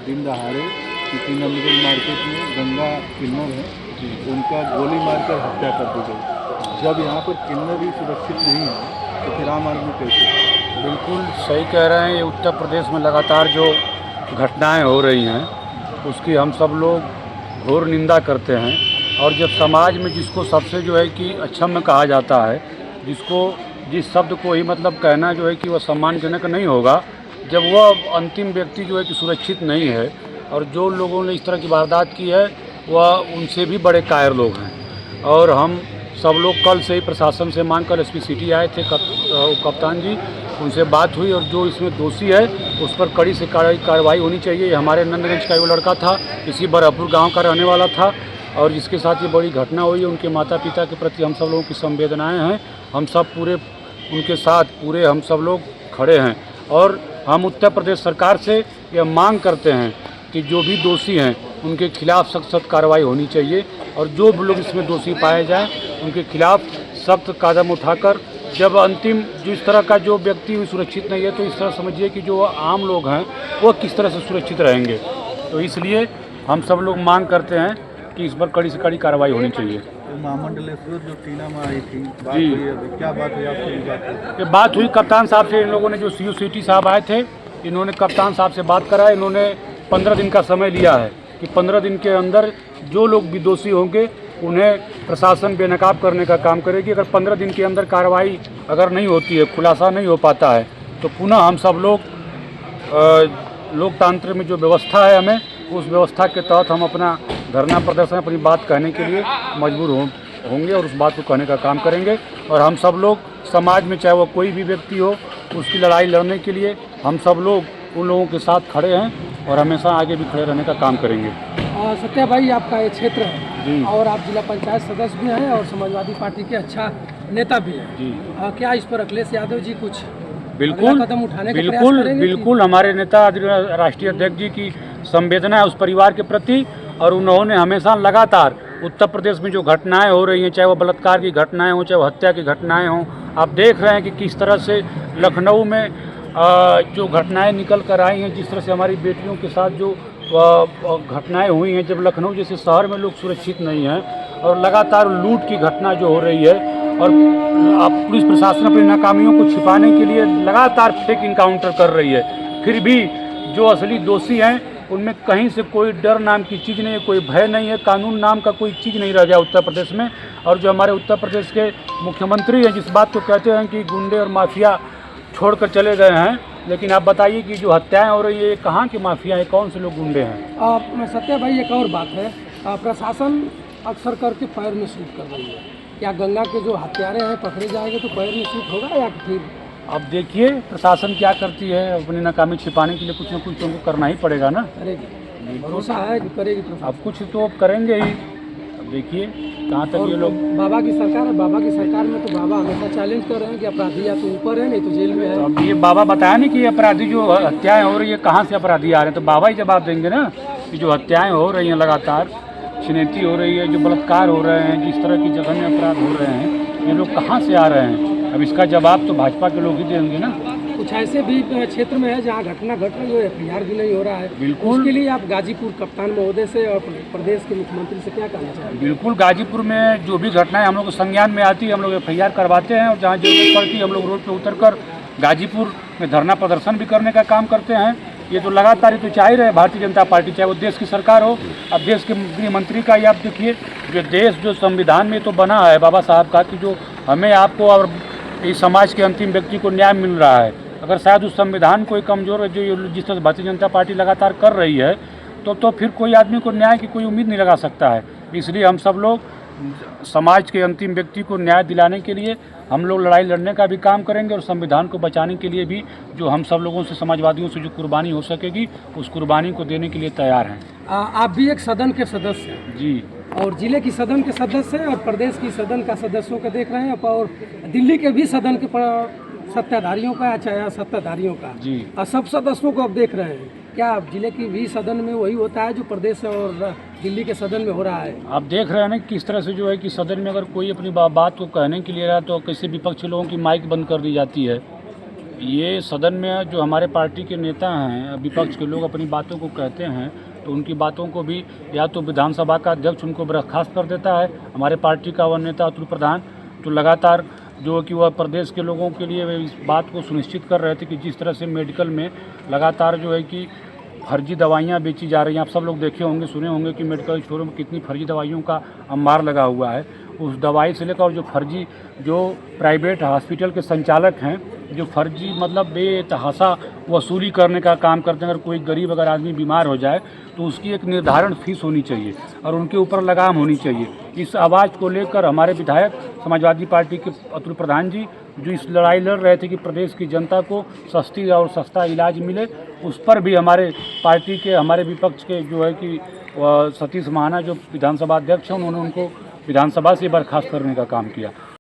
दिन दहाड़े किसी नंदगंज मार्केट में गंगा किन्नर है, उनका गोली मारकर हत्या कर दी गई। जब यहाँ पर किन्नर ही सुरक्षित नहीं है तो फिर आम आदमी कैसे? बिल्कुल सही कह रहे हैं। ये उत्तर प्रदेश में लगातार जो घटनाएं हो रही हैं उसकी हम सब लोग घोर निंदा करते हैं। और जब समाज में जिसको सबसे जो है कि अक्षम कहा जाता है, जिस शब्द को ही मतलब कहना जो है कि वह सम्मानजनक नहीं होगा, जब वह अंतिम व्यक्ति जो है कि सुरक्षित नहीं है, और जो लोगों ने इस तरह की वारदात की है वह उनसे भी बड़े कायर लोग हैं। और हम सब लोग कल से ही प्रशासन से मांग कर एसपी सिटी आए थे, कप्तान जी, उनसे बात हुई और जो इसमें दोषी है उस पर कड़ी से कार्रवाई होनी चाहिए। ये हमारे नंदगंज का वो लड़का था, इसी बरहपुर गांव का रहने वाला था, और जिसके साथ ये बड़ी घटना हुई है। उनके माता पिता के प्रति हम सब लोगों की संवेदनाएं हैं। हम सब पूरे उनके साथ हम सब लोग खड़े हैं। और हम उत्तर प्रदेश सरकार से यह मांग करते हैं कि जो भी दोषी हैं उनके खिलाफ सख्त कार्रवाई होनी चाहिए, और जो भी लोग इसमें दोषी पाए जाएं उनके खिलाफ सख्त कदम उठाकर, जब अंतिम जो इस तरह का जो व्यक्ति सुरक्षित नहीं है तो इस तरह समझिए कि जो आम लोग हैं वो किस तरह से सुरक्षित रहेंगे। तो इसलिए हम सब लोग मांग करते हैं कि इस पर कड़ी से कड़ी कार्रवाई होनी चाहिए। तो महामंडलेश्वर जो टीना में आई थी, बात हुई है, क्या बात हुई आपसे? ये बात हुई कप्तान साहब से। इन लोगों ने जो सीओ सिटी साहब आए थे, इन्होंने कप्तान साहब से बात करा। इन्होंने 15 दिन का समय लिया है कि 15 दिन के अंदर जो लोग भी दोषी होंगे उन्हें प्रशासन बेनकाब करने का काम करेगी। अगर 15 दिन के अंदर कार्रवाई अगर नहीं होती है, खुलासा नहीं हो पाता है, तो पुनः हम सब लोग लोकतंत्र में जो व्यवस्था है, हमें उस व्यवस्था के तहत हम अपना धरना प्रदर्शन, अपनी बात कहने के लिए मजबूर होंगे और उस बात को कहने का काम करेंगे। और हम सब लोग समाज में, चाहे वो कोई भी व्यक्ति हो, उसकी लड़ाई लड़ने के लिए हम सब लोग उन लोगों के साथ खड़े हैं और हमेशा आगे भी खड़े रहने का काम करेंगे। सत्या भाई, आपका ये क्षेत्र है और आप जिला पंचायत सदस्य भी हैं और समाजवादी पार्टी के अच्छा नेता भी हैं जी। क्या इस पर अखिलेश यादव जी कुछ बिल्कुल कदम उठाने बिल्कुल हमारे नेता राष्ट्रीय अध्यक्ष जी की संवेदना है उस परिवार के प्रति, और उन्होंने हमेशा लगातार उत्तर प्रदेश में जो घटनाएं हो रही हैं, चाहे वो बलात्कार की घटनाएं हों, चाहे वो हत्या की घटनाएं हों, आप देख रहे हैं कि किस तरह से लखनऊ में जो घटनाएं निकल कर आई हैं, जिस तरह से हमारी बेटियों के साथ जो घटनाएं हुई हैं, जब लखनऊ जैसे शहर में लोग सुरक्षित नहीं हैं, और लगातार लूट की घटना जो हो रही है, और पुलिस प्रशासन अपनी नाकामियों को छिपाने के लिए लगातार फेक इनकाउंटर कर रही है, फिर भी जो असली दोषी हैं उनमें कहीं से कोई डर नाम की चीज़ नहीं है, कोई भय नहीं है, कानून नाम का कोई चीज़ नहीं रह गया उत्तर प्रदेश में। और जो हमारे उत्तर प्रदेश के मुख्यमंत्री हैं, जिस बात को कहते हैं कि गुंडे और माफिया छोड़कर चले गए हैं, लेकिन आप बताइए कि जो हत्याएं हो रही है, ये कहाँ की माफिया है, कौन से लोग गुंडे हैं? सत्या भाई, एक और बात है, प्रशासन अक्सर करके पैर में शूट कर रही है। क्या गंगा के जो हत्यारे हैं पकड़े जाएंगे तो पैर में शूट होगा, या फिर अब देखिए प्रशासन क्या करती है, अपनी नाकामी छिपाने के लिए कुछ न कुछ तो उनको करना ही पड़ेगा ना। करेगी, भरोसा है कि करेगी। अब कुछ तो करेंगे ही। अब देखिए कहाँ तक ये लोग। बाबा की सरकार है, बाबा की सरकार में तो बाबा हमेशा चैलेंज कर रहे हैं कि अपराधी या तो ऊपर है, नहीं तो जेल में है। तो अब ये बाबा बताया नहीं कि अपराधी जो हत्याएं हो रही है कहाँ से अपराधी आ रहे हैं, तो बाबा ही जवाब देंगे ना कि जो हत्याएं हो रही हैं, लगातार छिनैती हो रही है, जो बलात्कार हो रहे हैं, जिस तरह की जघन्य अपराध हो रहे हैं, ये लोग कहाँ से आ रहे हैं? अब इसका जवाब तो भाजपा के लोग ही देंगे ना। कुछ ऐसे भी क्षेत्र में है जहाँ घटना घट रही है, FIR भी नहीं हो रहा है। बिल्कुल, उसके लिए आप गाजीपुर कप्तान महोदय से और प्रदेश के मुख्यमंत्री से क्या कहना चाहेंगे? बिल्कुल, गाजीपुर में जो भी घटनाएं हम लोग के संज्ञान में आती है, हम लोग FIR करवाते हैं, और जहाँ जरूरत पड़ती है हम लोग रोड पर उतरकर गाजीपुर में धरना प्रदर्शन भी करने का काम करते हैं। ये तो लगातार तो चाह ही रहे भारतीय जनता पार्टी, चाहे वो देश की सरकार हो। अब देश के गृह मंत्री का ही आप देखिए, जो देश जो संविधान में तो बना है बाबा साहब का कि जो हमें आपको और इस समाज के अंतिम व्यक्ति को न्याय मिल रहा है, अगर शायद उस संविधान कोई कमज़ोर है, जो जिस तरह भारतीय जनता पार्टी लगातार कर रही है, तो फिर कोई आदमी को न्याय की कोई उम्मीद नहीं लगा सकता है। इसलिए हम सब लोग समाज के अंतिम व्यक्ति को न्याय दिलाने के लिए हम लोग लड़ाई लड़ने का भी काम करेंगे, और संविधान को बचाने के लिए भी जो हम सब लोगों से, समाजवादियों से जो कुर्बानी हो सकेगी, उस कुर्बानी को देने के लिए तैयार हैं। आप भी एक सदन के सदस्य हैं जी, और जिले की सदन के सदस्य हैं, और प्रदेश की सदन का सदस्यों को देख रहे हैं, और दिल्ली के भी सदन के सत्ताधारियों का, चाहे सत्ताधारियों का जी, सब सदस्यों को अब देख रहे हैं। क्या जिले की भी सदन में वही होता है जो प्रदेश और दिल्ली के सदन में हो रहा है? आप देख रहे हैं ना किस तरह से जो है कि सदन में अगर कोई अपनी बात को कहने के लिए रहा तो कैसे विपक्षी लोगों की माइक बंद कर दी जाती है। ये सदन में जो हमारे पार्टी के नेता हैं, विपक्ष के लोग अपनी बातों को कहते हैं तो उनकी बातों को भी या तो विधानसभा का अध्यक्ष उनको बर्खास्त कर देता है। हमारे पार्टी का वह नेता अतुल प्रधान जो लगातार जो कि वह प्रदेश के लोगों के लिए वे इस बात को सुनिश्चित कर रहे थे कि जिस तरह से मेडिकल में लगातार जो है कि फर्जी दवाइयाँ बेची जा रही हैं। आप सब लोग देखे होंगे, सुने होंगे कि मेडिकल स्टोरों में कितनी फर्जी दवाइयों का अंबार लगा हुआ है। उस दवाई से लेकर और जो फर्जी जो प्राइवेट हॉस्पिटल के संचालक हैं जो फर्जी मतलब बेतहाशा वसूली करने का काम करते हैं। अगर कोई गरीब अगर आदमी बीमार हो जाए तो उसकी एक निर्धारण फीस होनी चाहिए और उनके ऊपर लगाम होनी चाहिए। इस आवाज़ को लेकर हमारे विधायक समाजवादी पार्टी के अतुल प्रधान जी जो इस लड़ाई लड़ रहे थे कि प्रदेश की जनता को सस्ती और सस्ता इलाज मिले, उस पर भी हमारे पार्टी के हमारे विपक्ष के जो है कि सतीश महाना जो विधानसभा अध्यक्ष हैं उन्होंने उनको विधानसभा से बर्खास्त करने का काम किया।